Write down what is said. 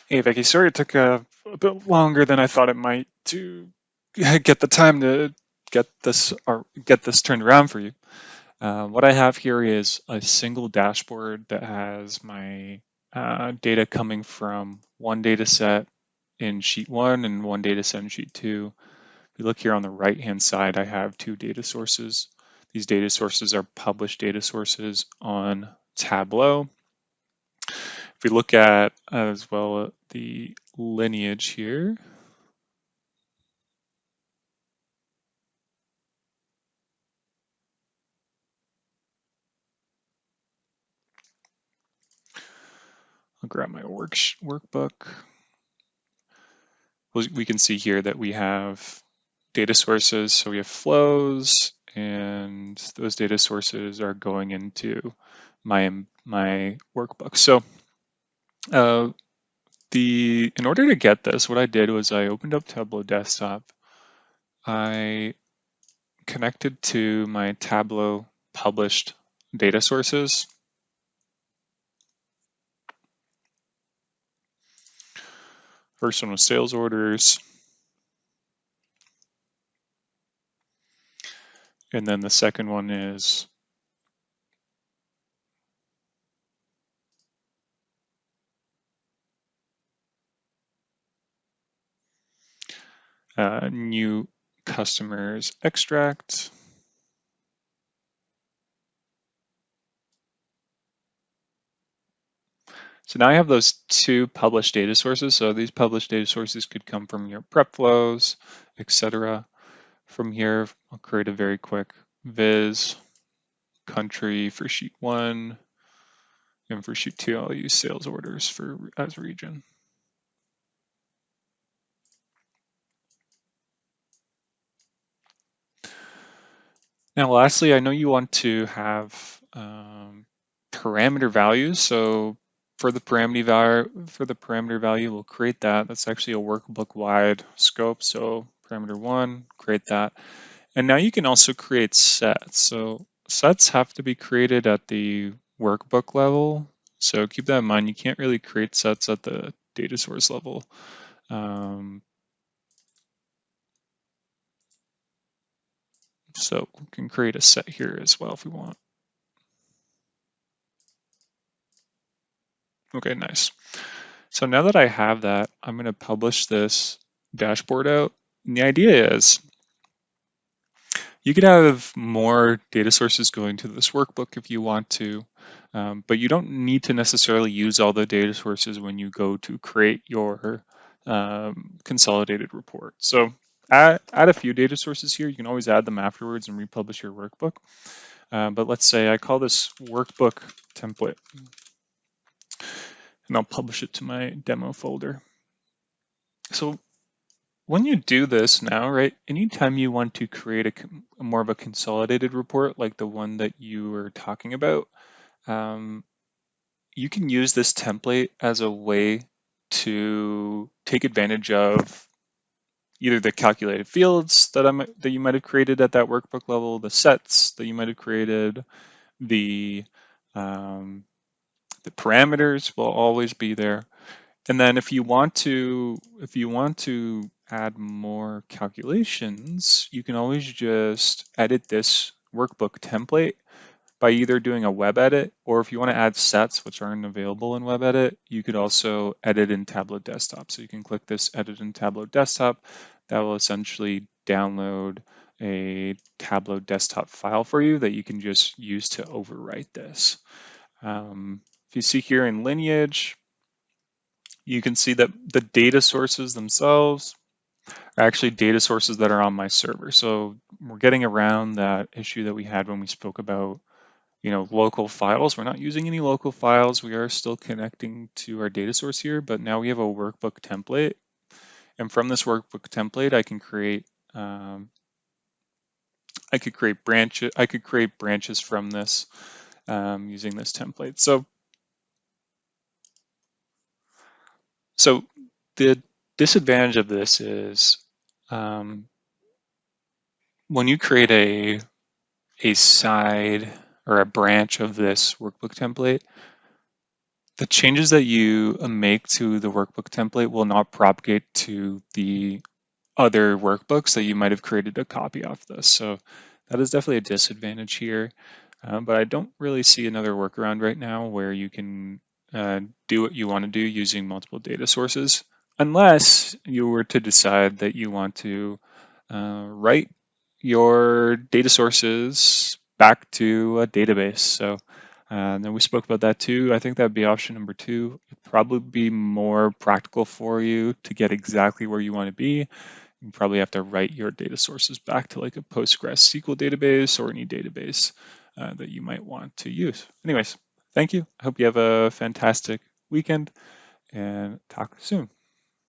Hey Vicky, sorry it took a bit longer than I thought it might to get the time to get this turned around for you. What I have here is a single dashboard that has my data coming from one data set in sheet 1 and one data set in sheet 2. If you look here on the right hand side, I have two data sources. These data sources are published data sources on Tableau. If we look at as well the lineage here, I'll grab my workbook. We can see here that we have data sources. So we have flows, and those data sources are going into my workbook. So in order to get this, what I did was I opened up Tableau Desktop. I connected to my Tableau published data sources. First one was sales orders. And then the second one is new customers extract. So now I have those two published data sources. So these published data sources could come from your prep flows, etc. From here, I'll create a very quick viz country for sheet 1, and for sheet 2, I'll use sales orders as region. Now, lastly, I know you want to have parameter values. So for the parameter value, we'll create that. That's actually a workbook-wide scope. So parameter 1, create that. And now you can also create sets. So sets have to be created at the workbook level. So keep that in mind. You can't really create sets at the data source level. So we can create a set here as well if we want. Okay, nice. So now that I have that, I'm going to publish this dashboard out. And the idea is you could have more data sources going to this workbook if you want to, but you don't need to necessarily use all the data sources when you go to create your consolidated report. So add a few data sources here. You can always add them afterwards and republish your workbook. But let's say I call this workbook template, and I'll publish it to my demo folder. So when you do this now, right, anytime you want to create a more of a consolidated report like the one that you were talking about, you can use this template as a way to take advantage of either the calculated fields that you might have created at that workbook level, the sets that you might have created, the parameters will always be there. And then if you want to add more calculations, you can always just edit this workbook template by either doing a web edit, or if you want to add sets which aren't available in web edit, you could also edit in Tableau Desktop. So you can click this edit in Tableau Desktop. That will essentially download a Tableau Desktop file for you that you can just use to overwrite this. If you see here in lineage, you can see that the data sources themselves are actually data sources that are on my server. So we're getting around that issue that we had when we spoke about, local files. We're not using any local files. We are still connecting to our data source here, but now we have a workbook template. And from this workbook template, I can create branches. I could create branches from this using this template. So the disadvantage of this is when you create a side or a branch of this workbook template, The changes that you make to the workbook template will not propagate to the other workbooks that you might have created a copy of this. So that is definitely a disadvantage here. But I don't really see another workaround right now where you can do what you want to do using multiple data sources, unless you were to decide that you want to write your data sources back to a database. So then we spoke about that too. I think that'd be option number two. It'd probably be more practical for you to get exactly where you want to be. You probably have to write your data sources back to like a PostgreSQL database or any database that you might want to use. Anyways, thank you. I hope you have a fantastic weekend and talk soon.